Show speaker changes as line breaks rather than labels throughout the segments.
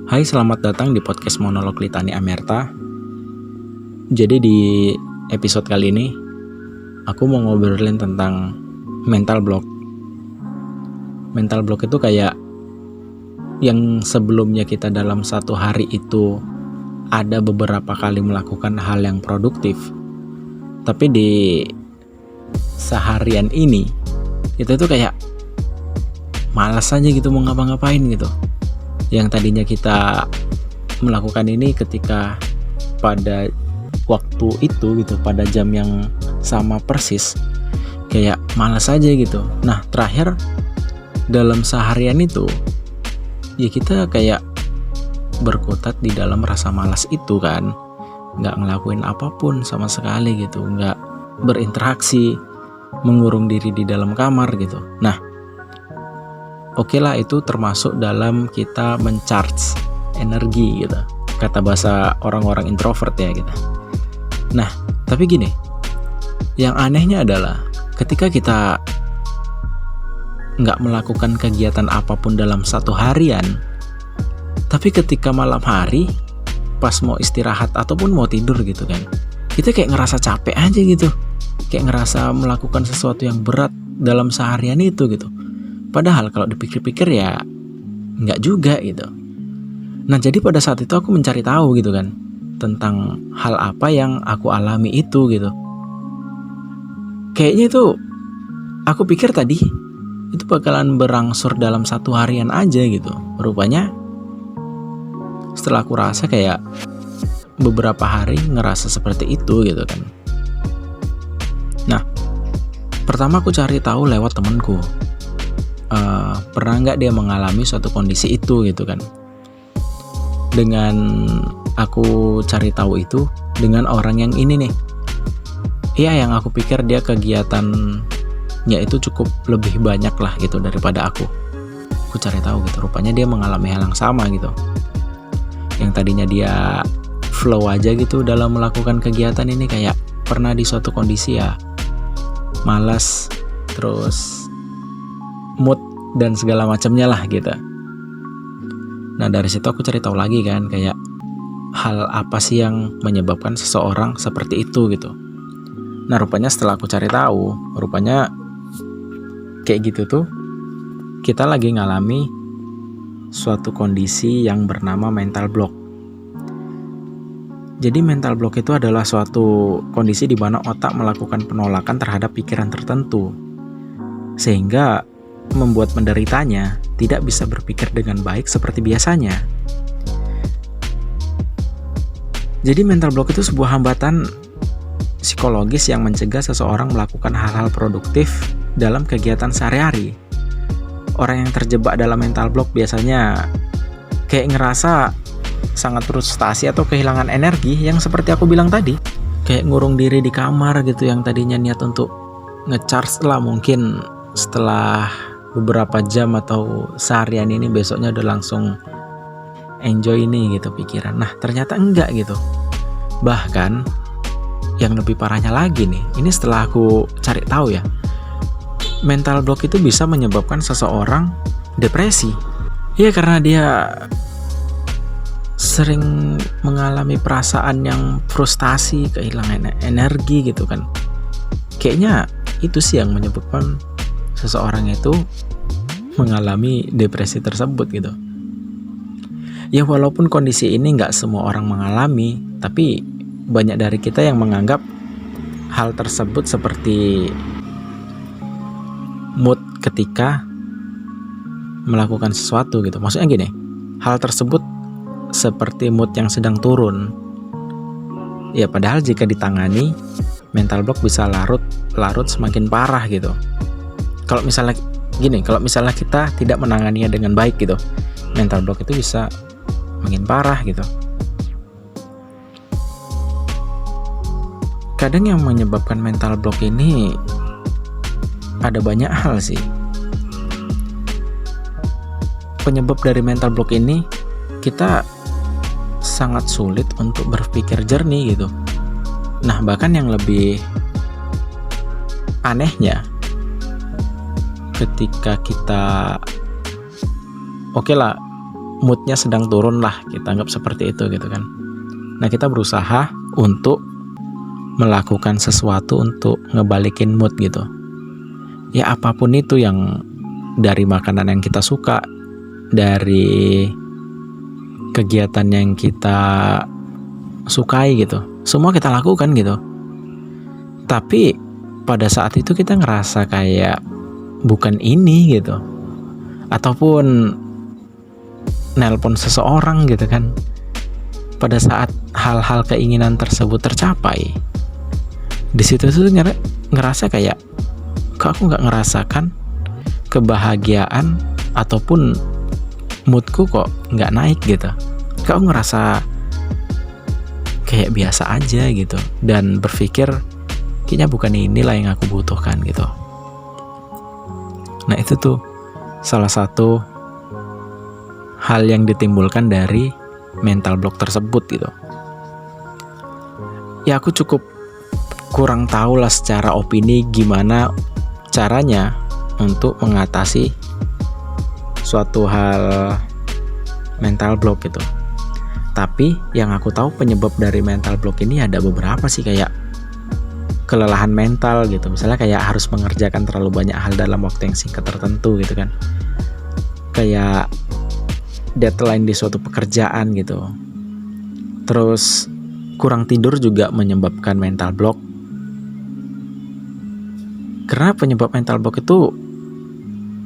Hai, selamat datang di podcast Monolog Litani Amerta. Jadi di episode kali ini aku mau ngobrolin tentang mental block. Mental block itu kayak yang sebelumnya kita dalam satu hari itu ada beberapa kali melakukan hal yang produktif, tapi di seharian ini kita tuh kayak malas aja gitu mau ngapa-ngapain gitu. Yang tadinya kita melakukan ini ketika pada waktu itu gitu, pada jam yang sama persis, kayak malas aja gitu. Nah, terakhir dalam seharian itu ya kita kayak berkutat di dalam rasa malas itu kan, nggak ngelakuin apapun sama sekali gitu, nggak berinteraksi, mengurung diri di dalam kamar gitu. Nah, oke lah, itu termasuk dalam kita mencharge energi gitu, kata bahasa orang-orang introvert ya gitu. Nah, tapi gini, yang anehnya adalah ketika kita nggak melakukan kegiatan apapun dalam satu harian, tapi ketika malam hari pas mau istirahat ataupun mau tidur gitu kan, kita kayak ngerasa capek aja gitu, kayak ngerasa melakukan sesuatu yang berat dalam seharian itu gitu. Padahal kalau dipikir-pikir ya nggak juga gitu. Nah, jadi pada saat itu aku mencari tahu gitu kan tentang hal apa yang aku alami itu gitu. Kayaknya itu aku pikir tadi itu bakalan berangsur dalam satu harian aja gitu. Rupanya setelah aku rasa kayak beberapa hari ngerasa seperti itu gitu kan. Nah, pertama aku cari tahu lewat temanku. Pernah nggak dia mengalami suatu kondisi itu gitu kan. Dengan aku cari tahu itu dengan orang yang ini nih, iya, yang aku pikir dia kegiatannya itu cukup lebih banyak lah gitu daripada aku cari tahu gitu, rupanya dia mengalami hal yang sama gitu. Yang tadinya dia flow aja gitu dalam melakukan kegiatan ini, kayak pernah di suatu kondisi ya malas, terus mood dan segala macamnya lah gitu. Nah, dari situ aku cari tahu lagi kan, kayak hal apa sih yang menyebabkan seseorang seperti itu gitu. Nah, rupanya setelah aku cari tahu, rupanya kayak gitu tuh kita lagi ngalami suatu kondisi yang bernama mental block. Jadi mental block itu adalah suatu kondisi di mana otak melakukan penolakan terhadap pikiran tertentu, sehingga membuat penderitanya tidak bisa berpikir dengan baik seperti biasanya. Jadi mental block itu sebuah hambatan psikologis yang mencegah seseorang melakukan hal-hal produktif dalam kegiatan sehari-hari. Orang yang terjebak dalam mental block biasanya kayak ngerasa sangat frustasi atau kehilangan energi, yang seperti aku bilang tadi, kayak ngurung diri di kamar gitu, yang tadinya niat untuk ngecharge lah mungkin setelah beberapa jam atau seharian ini, besoknya udah langsung enjoy nih gitu pikiran. Nah, ternyata enggak gitu. Bahkan yang lebih parahnya lagi nih, ini setelah aku cari tahu ya, mental block itu bisa menyebabkan seseorang depresi. Ya, karena dia sering mengalami perasaan yang frustasi, kehilangan energi gitu kan. Kayaknya itu sih yang menyebabkan seseorang itu mengalami depresi tersebut gitu. Ya, walaupun kondisi ini nggak semua orang mengalami, tapi banyak dari kita yang menganggap hal tersebut seperti mood ketika melakukan sesuatu gitu. Maksudnya gini, hal tersebut seperti mood yang sedang turun. Ya, padahal jika ditangani, mental block bisa larut semakin parah gitu. Kalau misalnya kita tidak menanganinya dengan baik gitu, mental block itu bisa makin parah gitu. Kadang yang menyebabkan mental block ini ada banyak hal sih. Penyebab dari mental block ini, kita sangat sulit untuk berpikir jernih gitu. Nah, bahkan yang lebih anehnya, ketika kita oke lah moodnya sedang turun lah, kita anggap seperti itu gitu kan. Nah, kita berusaha untuk melakukan sesuatu untuk ngebalikin mood gitu. Ya apapun itu, yang dari makanan yang kita suka, dari kegiatan yang kita sukai gitu, semua kita lakukan gitu. Tapi pada saat itu kita ngerasa kayak bukan ini gitu, ataupun nelpon seseorang gitu kan, pada saat hal-hal keinginan tersebut tercapai, di situ tuh ngerasa kayak, kok aku nggak ngerasakan kebahagiaan ataupun moodku kok nggak naik gitu. Kok aku ngerasa kayak biasa aja gitu, dan berpikir kayaknya bukan inilah yang aku butuhkan gitu. Nah, itu tuh salah satu hal yang ditimbulkan dari mental block tersebut gitu. Ya aku cukup kurang tahu lah secara opini gimana caranya untuk mengatasi suatu hal mental block gitu. Tapi yang aku tahu penyebab dari mental block ini ada beberapa sih, kayak kelelahan mental gitu. Misalnya kayak harus mengerjakan terlalu banyak hal dalam waktu yang singkat tertentu gitu kan. Kayak deadline di suatu pekerjaan gitu. Terus kurang tidur juga menyebabkan mental block. Karena penyebab mental block itu,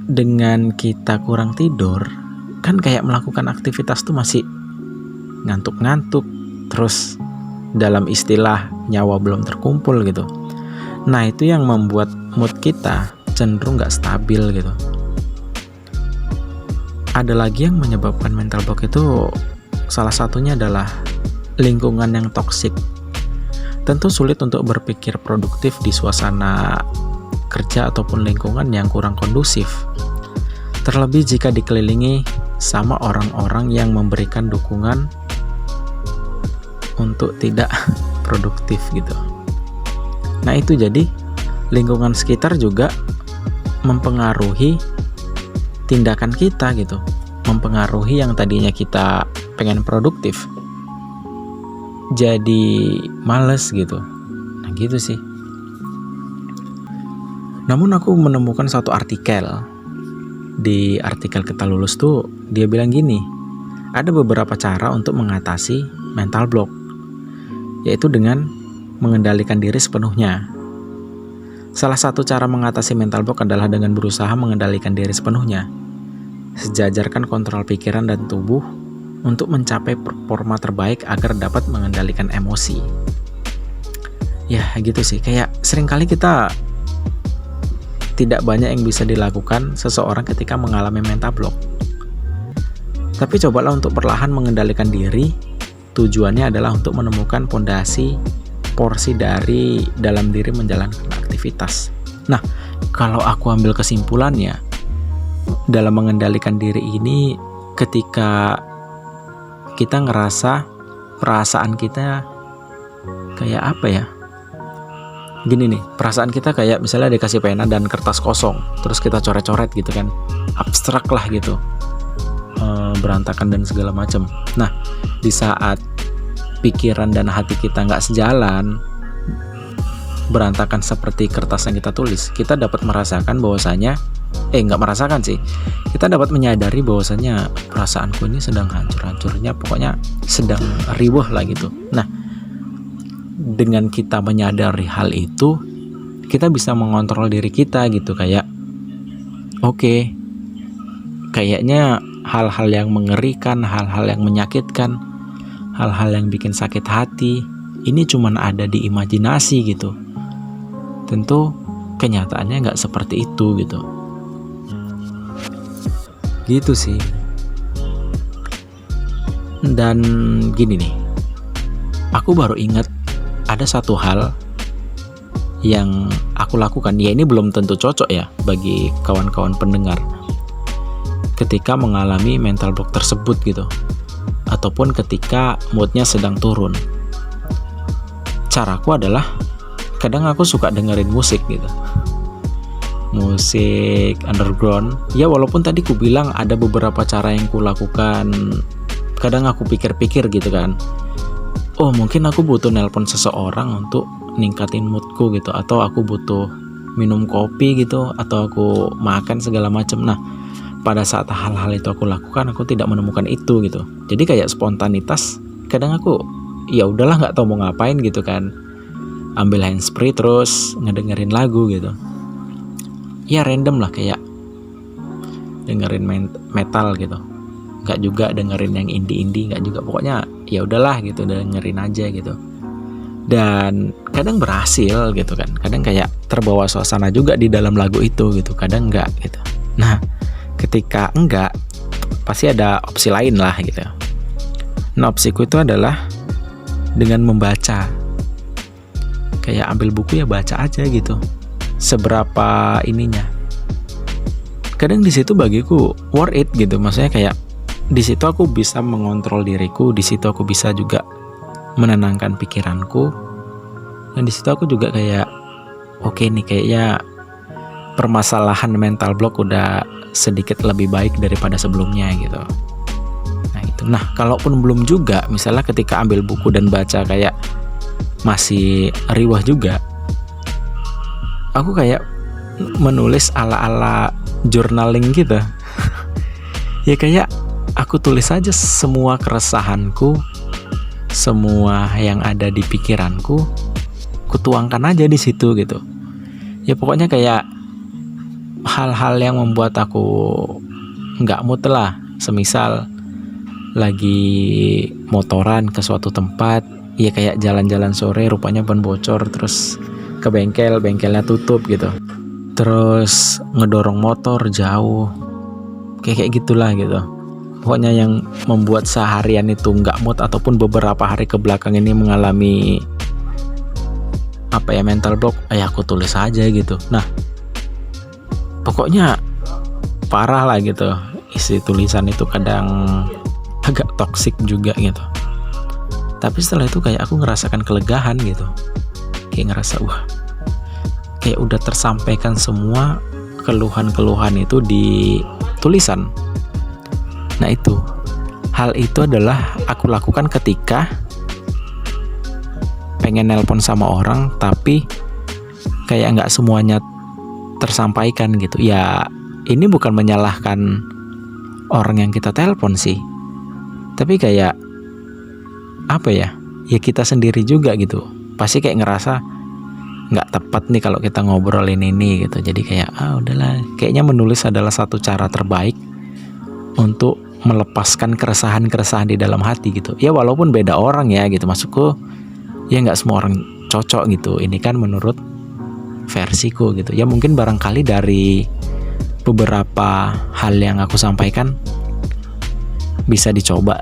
dengan kita kurang tidur kan kayak melakukan aktivitas tuh masih ngantuk-ngantuk, terus dalam istilah nyawa belum terkumpul gitu. Nah, itu yang membuat mood kita cenderung gak stabil gitu. Ada lagi yang menyebabkan mental block itu, salah satunya adalah lingkungan yang toksik. Tentu sulit untuk berpikir produktif di suasana kerja ataupun lingkungan yang kurang kondusif. Terlebih jika dikelilingi sama orang-orang yang memberikan dukungan untuk tidak produktif gitu. Nah, itu jadi lingkungan sekitar juga mempengaruhi tindakan kita gitu, mempengaruhi yang tadinya kita pengen produktif jadi males gitu. Nah, gitu sih. Namun aku menemukan satu artikel. Di artikel Kita Lulus tuh dia bilang gini, ada beberapa cara untuk mengatasi mental block, yaitu dengan mengendalikan diri sepenuhnya. Salah satu cara mengatasi mental block adalah dengan berusaha mengendalikan diri sepenuhnya. Sejajarkan kontrol pikiran dan tubuh untuk mencapai performa terbaik agar dapat mengendalikan emosi. Ya gitu sih, kayak seringkali kita tidak banyak yang bisa dilakukan seseorang ketika mengalami mental block. Tapi cobalah untuk perlahan mengendalikan diri. Tujuannya adalah untuk menemukan pondasi porsi dari dalam diri menjalankan aktivitas. Nah, kalau aku ambil kesimpulannya, dalam mengendalikan diri ini, ketika kita ngerasa perasaan kita kayak apa ya? Gini nih, perasaan kita kayak misalnya dikasih pena dan kertas kosong, terus kita coret-coret gitu kan, abstrak lah gitu, berantakan dan segala macam. Nah, di saat pikiran dan hati kita nggak sejalan, berantakan seperti kertas yang kita tulis, kita dapat merasakan bahwasanya, nggak merasakan sih, kita dapat menyadari bahwasanya perasaanku ini sedang hancur-hancurnya, pokoknya sedang riweuh lah gitu. Nah, dengan kita menyadari hal itu, kita bisa mengontrol diri kita gitu, kayak oke, kayaknya hal-hal yang mengerikan, hal-hal yang menyakitkan, hal-hal yang bikin sakit hati ini cuman ada di imajinasi gitu. Tentu kenyataannya nggak seperti itu gitu. Gitu sih. Dan gini nih, aku baru ingat ada satu hal yang aku lakukan. Ya ini belum tentu cocok ya bagi kawan-kawan pendengar ketika mengalami mental block tersebut gitu, ataupun ketika moodnya sedang turun. Caraku adalah, kadang aku suka dengerin musik gitu. musik underground. Ya walaupun tadi ku bilang ada beberapa cara yang ku lakukan, kadang aku pikir-pikir gitu kan, oh mungkin aku butuh nelpon seseorang untuk ningkatin moodku gitu, atau aku butuh minum kopi gitu, atau aku makan segala macam. Nah pada saat hal-hal itu aku lakukan, aku tidak menemukan itu gitu. Jadi kayak spontanitas, kadang aku ya udahlah nggak tahu mau ngapain gitu kan, ambil handsfree terus ngedengerin lagu gitu. Ya random lah, kayak dengerin metal gitu, nggak juga dengerin yang indie nggak juga, pokoknya ya udahlah gitu, dengerin aja gitu. Dan kadang berhasil gitu kan, kadang kayak terbawa suasana juga di dalam lagu itu gitu, kadang enggak gitu. Nah ketika enggak, pasti ada opsi lain lah gitu. Nah opsiku itu adalah dengan membaca, kayak ambil buku ya baca aja gitu, seberapa ininya. Kadang di situ bagiku worth it gitu, maksudnya kayak di situ aku bisa mengontrol diriku, di situ aku bisa juga menenangkan pikiranku, dan di situ aku juga kayak oke nih, kayaknya permasalahan mental block udah sedikit lebih baik daripada sebelumnya gitu. Nah itu. Nah kalaupun belum juga, misalnya ketika ambil buku dan baca kayak masih riwah juga, aku kayak menulis ala-ala journaling gitu. Ya kayak aku tulis aja semua keresahanku, semua yang ada di pikiranku, kutuangkan aja di situ gitu. Ya pokoknya kayak hal-hal yang membuat aku nggak mood lah, semisal lagi motoran ke suatu tempat, ya kayak jalan-jalan sore rupanya ban bocor, terus ke bengkel, bengkelnya tutup gitu, terus ngedorong motor jauh, kayak gitulah gitu. Pokoknya yang membuat seharian itu nggak mood, ataupun beberapa hari ke belakang ini mengalami mental block, aku tulis aja gitu. Nah pokoknya parah lah gitu, isi tulisan itu kadang agak toksik juga gitu. Tapi setelah itu kayak aku ngerasakan kelegahan gitu, kayak ngerasa wah, kayak udah tersampaikan semua keluhan-keluhan itu di tulisan. Nah itu, hal itu adalah aku lakukan ketika pengen nelpon sama orang, tapi kayak nggak semuanya tersampaikan gitu. Ya ini bukan menyalahkan orang yang kita telepon sih, tapi kayak ya kita sendiri juga gitu, pasti kayak ngerasa nggak tepat nih kalau kita ngobrolin ini gitu. Jadi kayak udahlah, kayaknya menulis adalah satu cara terbaik untuk melepaskan keresahan-keresahan di dalam hati gitu. Ya walaupun beda orang ya gitu, maksudku ya nggak semua orang cocok gitu, ini kan menurut versiku gitu. Ya mungkin barangkali dari beberapa hal yang aku sampaikan bisa dicoba,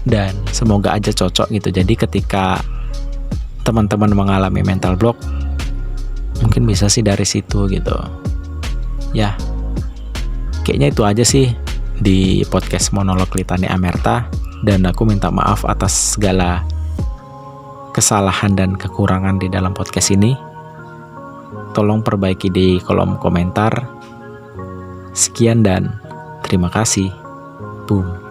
dan semoga aja cocok gitu. Jadi ketika teman-teman mengalami mental block, mungkin bisa sih dari situ gitu. Ya kayaknya itu aja sih di podcast monolog Litani Amerta, dan aku minta maaf atas segala kesalahan dan kekurangan di dalam podcast ini. Tolong perbaiki di kolom komentar. Sekian dan terima kasih. Boom.